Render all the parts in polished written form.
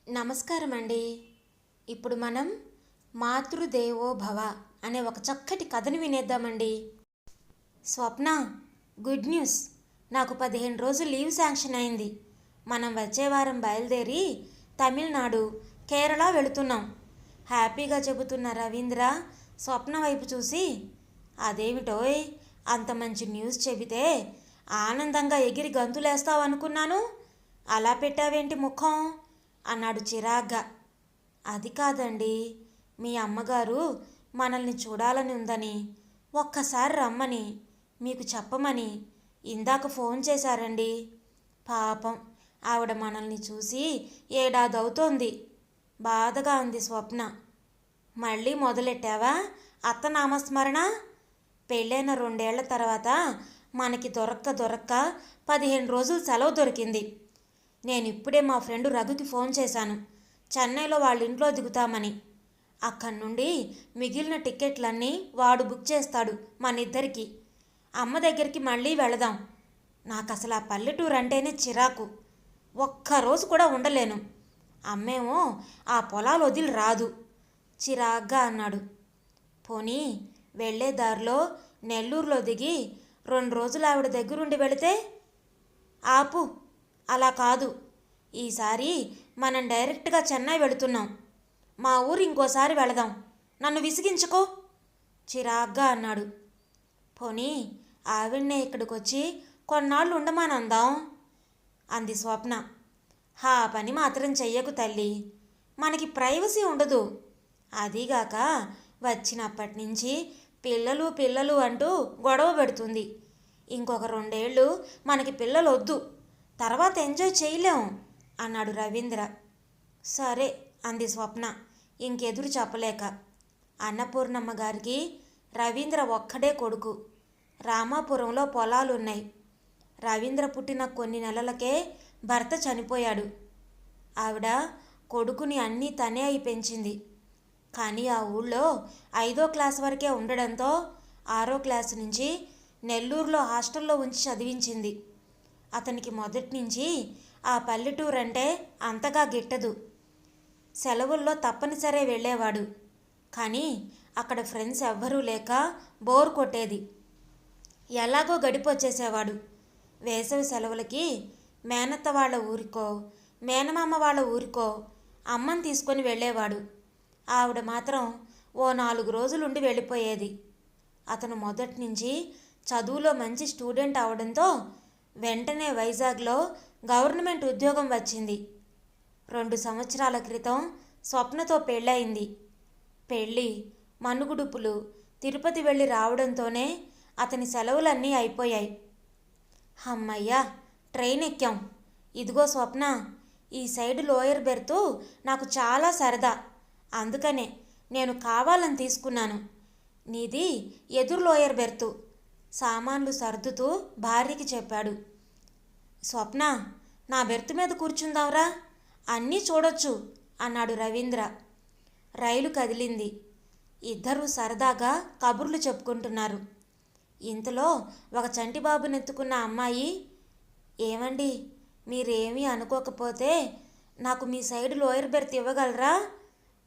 నమస్కారం అండి. ఇప్పుడు మనం మాతృదేవో భవ అనే ఒక చక్కటి కథను వినేద్దామండి. స్వప్న, గుడ్ న్యూస్. నాకు 15 రోజులు లీవ్ శాంక్షన్ అయింది. మనం వచ్చే వారం బయలుదేరి తమిళనాడు, కేరళ వెళుతున్నాం. హ్యాపీగా చెబుతున్న రవీంద్ర స్వప్న వైపు చూసి, అదేమిటోయ్, అంత మంచి న్యూస్ చెబితే ఆనందంగా ఎగిరి గంతులేస్తావు అనుకున్నాను. అలా పెట్టావేంటి ముఖం అన్నాడు చిరాగ్గా. అది కాదండి, మీ అమ్మగారు మనల్ని చూడాలని ఉందని, ఒక్కసారి రమ్మని మీకు చెప్పమని ఇందాక ఫోన్ చేశారండి. పాపం, ఆవిడ మనల్ని చూసి ఏడాదవుతోంది. బాధగా ఉంది స్వప్న. మళ్ళీ మొదలెట్టావా అత్త నామస్మరణ? పెళ్ళైన 2 ఏళ్ల తర్వాత మనకి దొరక్క 15 రోజులు సెలవు దొరికింది. నేను ఇప్పుడే మా ఫ్రెండ్ రఘుకి ఫోన్ చేశాను, చెన్నైలో వాళ్ళ ఇంట్లో దిగుతామని. అక్కడి నుండి మిగిలిన టికెట్లన్నీ వాడు బుక్ చేస్తాడు మనిద్దరికి. అమ్మ దగ్గరికి మళ్ళీ వెళదాం. నాకు అసలు ఆ పల్లెటూరు అంటేనే చిరాకు. ఒక్కరోజు కూడా ఉండలేను. అమ్మేమో ఆ పొలాలు వదిలి రాదు చిరాగ్గా అన్నాడు. పోనీ వెళ్ళే దారిలో నెల్లూరులో దిగి 2 రోజులు ఆవిడ దగ్గరుండి వెళితే? ఆపు, అలా కాదు. ఈసారి మనం డైరెక్ట్గా చెన్నై వెళుతున్నాం. మా ఊరు ఇంకోసారి వెళదాం. నన్ను విసిగించుకో చిరాగ్గా అన్నాడు. పోనీ ఆవిడ్నే ఇక్కడికి వచ్చి కొన్నాళ్ళు ఉండమానందాం అంది స్వప్న. హా పని మాత్రం చెయ్యకు తల్లి, మనకి ప్రైవసీ ఉండదు. అదీగాక వచ్చినప్పటి నుంచి పిల్లలు పిల్లలు అంటూ గొడవ పెడుతుంది. ఇంకొక 2 ఏళ్ళు మనకి పిల్లలు వద్దు, తర్వాత ఎంజాయ్ చేయలేం అన్నాడు రవీంద్ర. సరే అంది స్వప్న ఇంకెదురు చెప్పలేక. అన్నపూర్ణమ్మ గారికి రవీంద్ర ఒక్కడే కొడుకు. రామాపురంలో పొలాలున్నాయి. రవీంద్ర పుట్టిన కొన్ని నెలలకే భర్త చనిపోయాడు. ఆవిడ కొడుకుని అన్నీ తనే అయి పెంచింది. కానీ ఆ ఊళ్ళో 5వ క్లాస్ వరకే ఉండడంతో 6వ క్లాసు నుంచి నెల్లూరులో హాస్టల్లో ఉంచి చదివించింది. అతనికి మొదటి నుంచి ఆ పల్లెటూరు అంటే అంతగా గిట్టదు. సెలవుల్లో తప్పనిసరే వెళ్ళేవాడు. కానీ అక్కడ ఫ్రెండ్స్ ఎవ్వరూ లేక బోర్ కొట్టేది. ఎలాగో గడిపొచ్చేసేవాడు. వేసవి సెలవులకి మేనత్త వాళ్ళ ఊరికో, మేనమామ వాళ్ళ ఊరికో అమ్మని తీసుకొని వెళ్ళేవాడు. ఆవిడ మాత్రం ఓ 4 రోజులుండి వెళ్ళిపోయేది. అతను మొదటి నుంచి చదువులో మంచి స్టూడెంట్ అవడంతో వెంటనే వైజాగ్లో గవర్నమెంట్ ఉద్యోగం వచ్చింది. 2 సంవత్సరాల క్రితం స్వప్నతో పెళ్ళయింది. పెళ్ళి, మనుగుడుపులు, తిరుపతి వెళ్ళి రావడంతోనే అతని సెలవులన్నీ అయిపోయాయి. అమ్మయ్యా, ట్రైన్ ఎక్కాం. ఇదిగో స్వప్న, ఈ సైడ్ లోయర్ బెర్తు నాకు చాలా సరదా. అందుకనే నేను కావాలని తీసుకున్నాను. నీది ఎదురు లోయర్ బెర్తు సామాన్లు సర్దుతూ భార్యకి చెప్పాడు. స్వప్న, నా బెర్త్ మీద కూర్చుందాంరా, అన్నీ చూడొచ్చు అన్నాడు రవీంద్ర. రైలు కదిలింది. ఇద్దరూ సరదాగా కబుర్లు చెప్పుకుంటున్నారు. ఇంతలో ఒక చంటిబాబునెత్తుకున్న అమ్మాయి, ఏమండి, మీరేమీ అనుకోకపోతే నాకు మీ సైడ్ లోయర్ బెర్త్ ఇవ్వగలరా?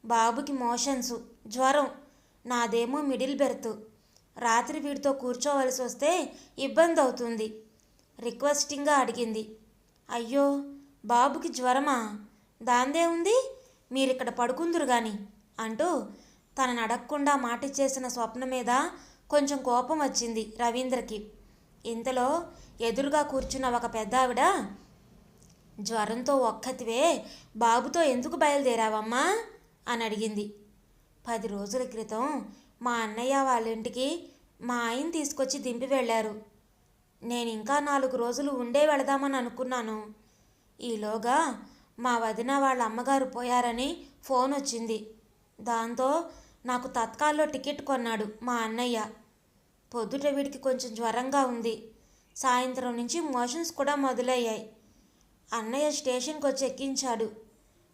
బాబుకి మోషన్సు, జ్వరం. నాదేమో మిడిల్ బెర్త్. రాత్రి వీడితో కూర్చోవలసి వస్తే ఇబ్బంది అవుతుంది రిక్వెస్టింగ్గా అడిగింది. అయ్యో, బాబుకి జ్వరమా? దాందే ఉంది, మీరిక్కడ పడుకుందురు గాని అంటూ తనని అడగకుండా మాటిచ్చేసిన స్వప్న మీద కొంచెం కోపం వచ్చింది రవీంద్రకి. ఇంతలో ఎదురుగా కూర్చున్న ఒక పెద్దావిడ, జ్వరంతో ఒక్కతివే బాబుతో ఎందుకు బయలుదేరావమ్మా అని అడిగింది. 10 రోజుల క్రితం మా అన్నయ్య వాళ్ళ ఇంటికి మా ఆయన తీసుకొచ్చి దింపి వెళ్ళారు. నేను ఇంకా 4 రోజులు ఉండే వెళదామని అనుకున్నాను. ఈలోగా మా వదిన వాళ్ళ అమ్మగారు పోయారని ఫోన్ వచ్చింది. దాంతో నాకు తత్కాల్లో టికెట్ కొన్నాడు మా అన్నయ్య. పొద్దుట వీడికి కొంచెం జ్వరంగా ఉంది. సాయంత్రం నుంచి మోషన్స్ కూడా మొదలయ్యాయి. అన్నయ్య స్టేషన్కి వచ్చి ఎక్కించాడు.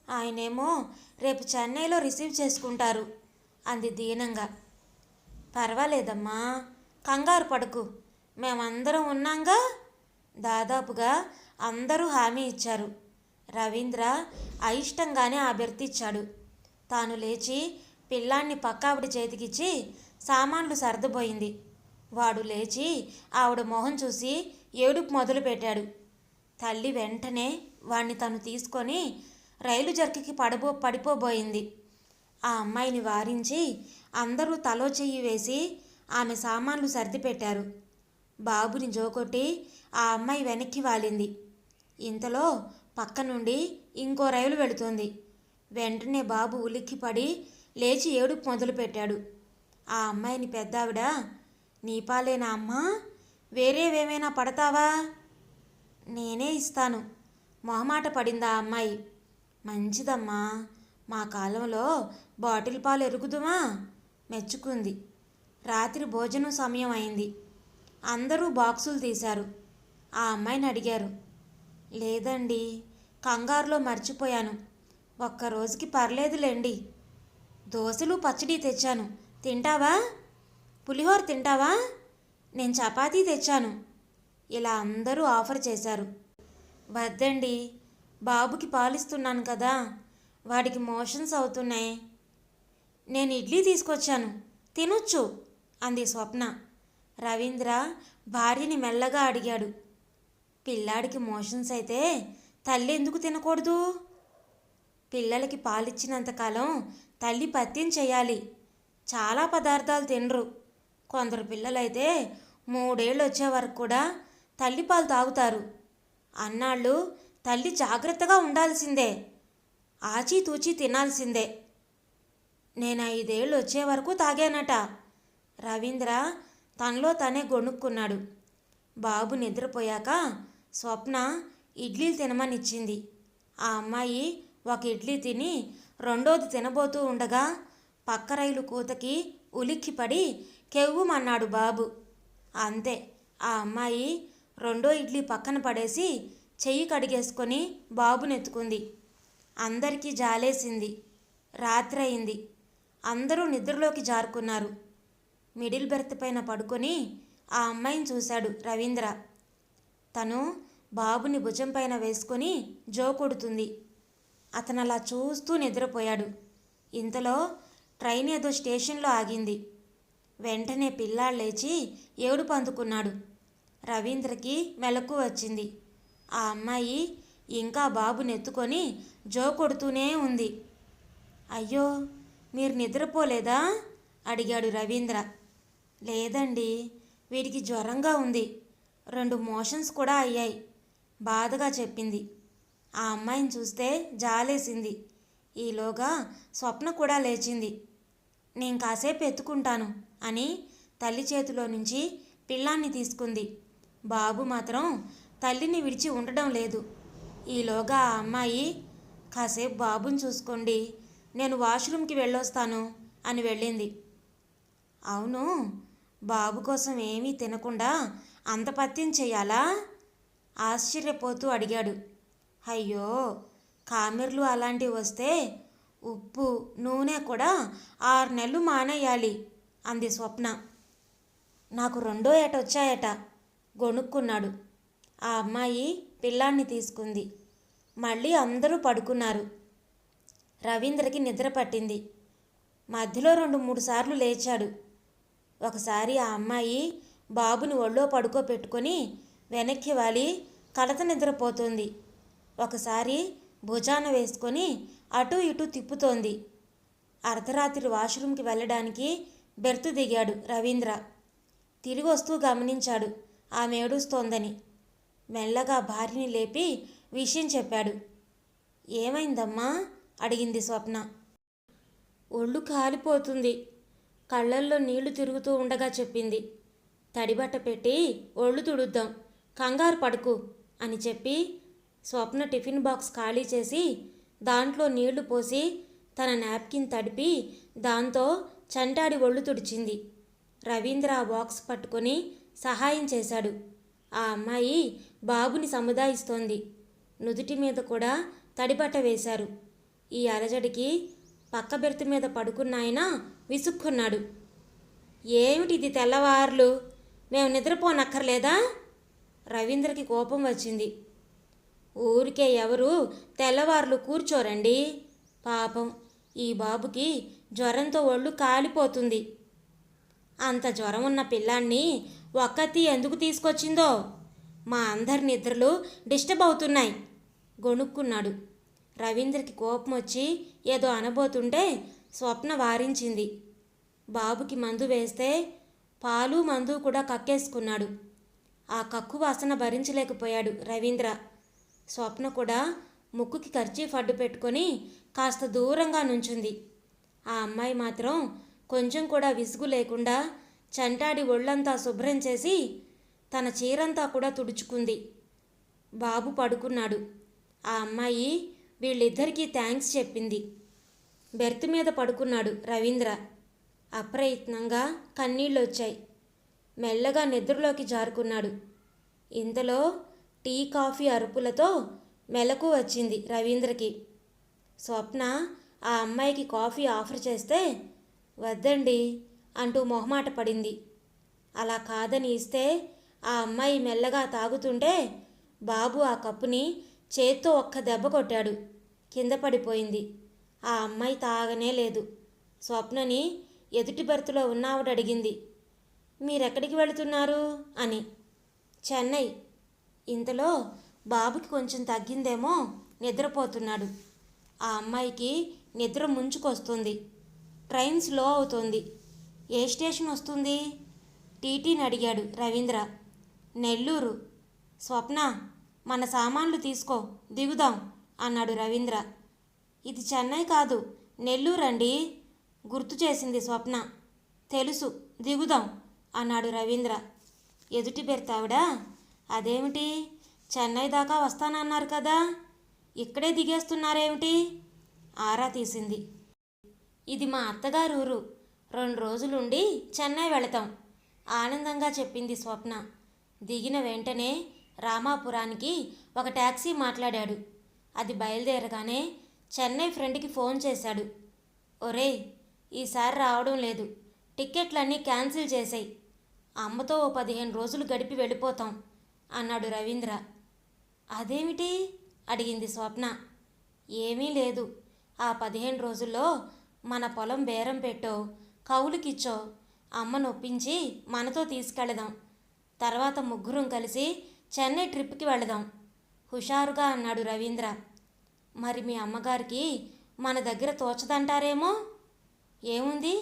ఆయనేమో రేపు చెన్నైలో రిసీవ్ చేసుకుంటారు అంది దీనంగా. పర్వాలేదమ్మా, కంగారు పడకు, మేమందరం ఉన్నాంగా. దాదాపుగా అందరూ హామీ ఇచ్చారు. రవీంద్ర అయిష్టంగానే ఆ బెర్త్ ఇచ్చాడు. తాను లేచి పిల్లాన్ని పక్క ఆవిడ చేతికిచ్చి సామాన్లు సర్దబోయింది. వాడు లేచి ఆవిడ మొహం చూసి ఏడుపు మొదలుపెట్టాడు. తల్లి వెంటనే వాణ్ణి తను తీసుకొని రైలు జర్కికి పడిపోబోయింది. ఆ అమ్మాయిని వారించి అందరూ తలో చెయ్యి వేసి ఆమె సామాన్లు సర్దిపెట్టారు. బాబుని జోకొట్టి ఆ అమ్మాయి వెనక్కి వాలింది. ఇంతలో పక్క నుండి ఇంకో రైలు వెళుతోంది. వెంటనే బాబు ఉలిక్కిపడి లేచి ఏడుపు మొదలుపెట్టాడు. ఆ అమ్మాయిని పెద్దావిడ, నీ పాలేనా అమ్మా, వేరేవేమైనా పడతావా? నేనే ఇస్తాను మొహమాట పడింది ఆ అమ్మాయి. మంచిదమ్మా, మా కాలంలో బాటిల్ పాలు ఎరుగుదుమా మెచ్చుకుంది. రాత్రి భోజనం సమయం అయింది. అందరూ బాక్సులు తీశారు. ఆ అమ్మాయిని అడిగారు. లేదండి, కంగారులో మర్చిపోయాను. ఒక్కరోజుకి పర్లేదులేండి. దోశలు పచ్చడి తెచ్చాను, తింటావా? పులిహోర తింటావా? నేను చపాతీ తెచ్చాను. ఇలా అందరూ ఆఫర్ చేశారు. వద్దండి, బాబుకి పాలిస్తున్నాను కదా, వాడికి మోషన్స్ అవుతున్నాయి. నేను ఇడ్లీ తీసుకొచ్చాను, తినొచ్చు అంది స్వప్న. రవీంద్ర భార్యని మెల్లగా అడిగాడు. పిల్లాడికి మోషన్స్ అయితే తల్లి ఎందుకు తినకూడదు? పిల్లలకి పాలిచ్చినంతకాలం తల్లి పత్యం చేయాలి. చాలా పదార్థాలు తినరు. కొందరు పిల్లలైతే 3 ఏళ్ళు వచ్చే వరకు కూడా తల్లిపాలు తాగుతారు. అన్నాళ్ళు తల్లి జాగ్రత్తగా ఉండాల్సిందే, ఆచితూచి తినాల్సిందే. నేను 5 ఏళ్ళు వచ్చే వరకు తాగానట. రవీంద్ర తనలో తనే గొణుక్కున్నాడు. బాబు నిద్రపోయాక స్వప్న ఇడ్లీలు తినమనిచ్చింది. ఆ అమ్మాయి ఒక ఇడ్లీ తిని రెండోది తినబోతూ ఉండగా పక్క రైలు కూతకి ఉలిక్కిపడి కెవ్వుమన్నాడు బాబు. అంతే, ఆ అమ్మాయి రెండో ఇడ్లీ పక్కన పడేసి చెయ్యి కడిగేసుకొని బాబునెత్తుకుంది. అందరికీ జాలేసింది. రాత్రి అయింది. అందరూ నిద్రలోకి జారుకున్నారు. మిడిల్ బెర్త్ పైన పడుకొని ఆ అమ్మాయిని చూశాడు రవీంద్ర. తను బాబుని భుజం పైన వేసుకొని జోకొడుతుంది. అతను అలా చూస్తూ నిద్రపోయాడు. ఇంతలో ట్రైన్ ఏదో స్టేషన్లో ఆగింది. వెంటనే పిల్లాడు లేచి ఏడుపు అందుకున్నాడు. రవీంద్రకి మెలకు వచ్చింది. ఆ అమ్మాయి ఇంకా బాబుని ఎత్తుకొని జోకొడుతూనే ఉంది. అయ్యో, మీరు నిద్రపోలేదా అడిగాడు రవీంద్ర. లేదండి, వీడికి జ్వరంగా ఉంది, 2 మోషన్స్ కూడా అయ్యాయి బాధగా చెప్పింది. ఆ అమ్మాయిని చూస్తే జాలేసింది. ఈలోగా స్వప్న కూడా లేచింది. నేను కాసేపు ఎత్తుకుంటాను అని తల్లి చేతిలో నుంచి పిల్లాన్ని తీసుకుంది. బాబు మాత్రం తల్లిని విడిచి ఉండడం లేదు. ఈలోగా ఆ అమ్మాయి, కాసేపు బాబుని చూసుకోండి, నేను వాష్రూమ్కి వెళ్ళొస్తాను అని వెళ్ళింది. అవును, బాబు కోసం ఏమీ తినకుండా అంత పత్యం చెయ్యాలా? ఆశ్చర్యపోతూ అడిగాడు. అయ్యో, కామెర్లు అలాంటివి వస్తే ఉప్పు నూనె కూడా 6 నెలలు మానేయాలి అంది స్వప్న. నాకు 2వ ఏట వచ్చాయట గొణుక్కున్నాడు. ఆ అమ్మాయి పిల్లాన్ని తీసుకుంది. మళ్ళీ అందరూ పడుకున్నారు. రవీంద్రకి నిద్ర పట్టింది. మధ్యలో 2-3 సార్లు లేచాడు. ఒకసారి ఆ అమ్మాయి బాబుని ఒళ్ళో పడుకోపెట్టుకొని వెనక్కి వాలి కలత నిద్రపోతుంది. ఒకసారి భుజాన వేసుకొని అటూ ఇటూ తిప్పుతోంది. అర్ధరాత్రి వాష్రూమ్కి వెళ్ళడానికి బెర్తు దిగాడు రవీంద్ర. తిరిగి వస్తూ గమనించాడు ఆమె ఏడుస్తోందని. మెల్లగా భార్యని లేపి విషయం చెప్పాడు. ఏమైందమ్మా అడిగింది స్వప్న. ఒళ్ళు కాలిపోతుంది, కళ్ళల్లో నీళ్లు తిరుగుతూ ఉండగా చెప్పింది. తడిబట్ట పెట్టి ఒళ్ళు తుడుద్దాం, కంగారు పడుకు అని చెప్పి స్వప్న టిఫిన్ బాక్స్ ఖాళీ చేసి దాంట్లో నీళ్లు పోసి తన నాప్కిన్ తడిపి దాంతో చంటాడి ఒళ్ళు తుడిచింది. రవీంద్ర ఆ బాక్స్ పట్టుకొని సహాయం చేశాడు. ఆ అమ్మాయి బాబుని సముదాయిస్తోంది. నుదుటి మీద కూడా తడిబట్ట వేశారు. ఈ అలజడికి పక్క బెర్త్ మీద పడుకున్నాయన విసుక్కున్నాడు. ఏమిటిది తెల్లవార్లు, మేము నిద్రపోనక్కర్లేదా? రవీంద్రకి కోపం వచ్చింది. ఊరికే ఎవరు తెల్లవార్లు కూర్చోరండి. పాపం ఈ బాబుకి జ్వరంతో ఒళ్ళు కాలిపోతుంది. అంత జ్వరం ఉన్న పిల్లాన్ని ఒక్కతి ఎందుకు తీసుకొచ్చిందో? మా అందరి నిద్రలు డిస్టర్బ్ అవుతున్నాయి గొణుక్కున్నాడు. రవీంద్రకి కోపం వచ్చి ఏదో అనబోతుంటే స్వప్న వారించింది. బాబుకి మందు వేస్తే పాలు మందు కూడా కక్కేసుకున్నాడు. ఆ కక్కు వాసన భరించలేకపోయాడు రవీంద్ర. స్వప్న కూడా ముక్కుకి కర్చీఫ్ అడ్డు పెట్టుకొని కాస్త దూరంగా నుంచుంది. ఆ అమ్మాయి మాత్రం కొంచెం కూడా విసుగు లేకుండా చంటాడి ఒళ్ళంతా శుభ్రం చేసి తన చీరంతా కూడా తుడుచుకుంది. బాబు పడుకున్నాడు. ఆ అమ్మాయి వీళ్ళిద్దరికీ థ్యాంక్స్ చెప్పింది. బెర్త్ మీద పడుకున్నాడు రవీంద్ర. అప్రయత్నంగా కన్నీళ్ళొచ్చాయి. మెల్లగా నిద్రలోకి జారుకున్నాడు. ఇంతలో టీ కాఫీ అరుపులతో మెలకు వచ్చింది రవీంద్రకి. స్వప్న ఆ అమ్మాయికి కాఫీ ఆఫర్ చేస్తే వద్దండి అంటూ మొహమాట పడింది. అలా కాదని ఇస్తే ఆ అమ్మాయి మెల్లగా తాగుతుంటే బాబు ఆ కప్పుని చేత్తో ఒక్క దెబ్బ కొట్టాడు. కింద పడిపోయింది. ఆ అమ్మాయి తాగనే లేదు. స్వప్నని ఎదుటి బెర్తులో ఉన్నావిడ అడిగింది, మీరెక్కడికి వెళుతున్నారు అని. చెన్నై. ఇంతలో బాబుకి కొంచెం తగ్గిందేమో నిద్రపోతున్నాడు. ఆ అమ్మాయికి నిద్ర ముంచుకొస్తుంది. ట్రైన్ స్లో అవుతోంది. ఏ స్టేషన్ వస్తుంది? టీటీని అడిగాడు రవీంద్ర. నెల్లూరు. స్వప్న, మన సామాన్లు తీసుకో, దిగుదాం అన్నాడు రవీంద్ర. ఇది చెన్నై కాదు, నెల్లూరు అండి గుర్తు చేసింది స్వప్న. తెలుసు, దిగుదాం అన్నాడు రవీంద్ర. ఎదుటి బెర్తావిడ, అదేమిటి చెన్నై దాకా వస్తానన్నారు కదా, ఇక్కడే దిగేస్తున్నారేమిటి? ఆరా తీసింది. ఇది మా అత్తగారు ఊరు, 2 రోజులుండి చెన్నై వెళతాం ఆనందంగా చెప్పింది స్వప్న. దిగిన వెంటనే రామాపురానికి ఒక ట్యాక్సీ మాట్లాడాడు. అది బయలుదేరగానే చెన్నై ఫ్రెండ్కి ఫోన్ చేశాడు. ఒరేయ్, ఈసారి రావడం లేదు, టిక్కెట్లన్నీ క్యాన్సిల్ చేసాయి. అమ్మతో ఓ 15 రోజులు గడిపి వెళ్ళిపోతాం అన్నాడు రవీంద్ర. అదేమిటి అడిగింది స్వప్న. ఏమీ లేదు, ఆ 15 రోజుల్లో మన పొలం బేరం పెట్టో కౌలుకిచ్చో అమ్మను ఒప్పించి మనతో తీసుకెళదాం. తర్వాత ముగ్గురం కలిసి చెన్నై ట్రిప్కి వెళదాం హుషారుగా అన్నాడు రవీంద్ర. మరి మీ అమ్మగారికి మన దగ్గర తోచదంటారేమో. ఏముంది,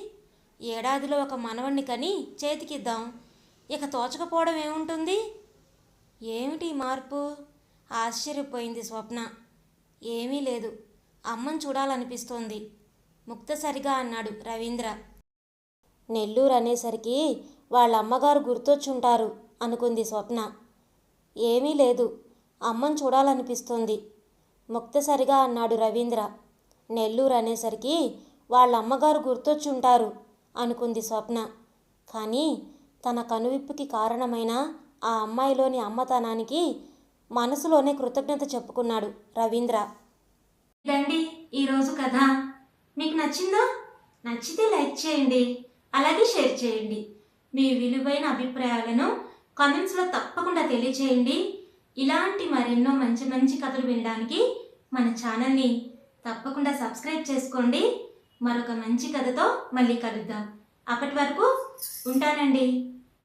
ఏడాదిలో ఒక మనవణ్ణి కని చేతికిద్దాం, ఇక తోచకపోవడం ఏముంటుంది? ఏమిటి మార్పు? ఆశ్చర్యపోయింది స్వప్న. ఏమీ లేదు, అమ్మను చూడాలనిపిస్తోంది ముక్తసరిగా అన్నాడు రవీంద్ర. నెల్లూరు అనేసరికి వాళ్ళ అమ్మగారు గుర్తొచ్చుంటారు అనుకుంది స్వప్న. ఏమీ లేదు, అమ్మను చూడాలనిపిస్తోంది ముక్తసరిగా అన్నాడు రవీంద్ర. నెల్లూరు అనేసరికి వాళ్ళ అమ్మగారు గుర్తొచ్చుంటారు అనుకుంది స్వప్న. కానీ తన కనువిప్పుకి కారణమైన ఆ అమ్మాయిలోని అమ్మతనానికి మనసులోనే కృతజ్ఞత చెప్పుకున్నాడు రవీంద్ర. ఇదండి ఈరోజు కథ. మీకు నచ్చిందా? నచ్చితే లైక్ చేయండి, అలాగే షేర్ చేయండి. మీ విలువైన అభిప్రాయాలను కామెంట్స్లో తప్పకుండా తెలియచేయండి. ఇలాంటి మరెన్నో మంచి మంచి కథలు వినడానికి మన ఛానల్ని తప్పకుండా సబ్స్క్రైబ్ చేసుకోండి. మరొక మంచి కథతో మళ్ళీ కలుద్దాం. అప్పటి వరకు ఉంటానండి.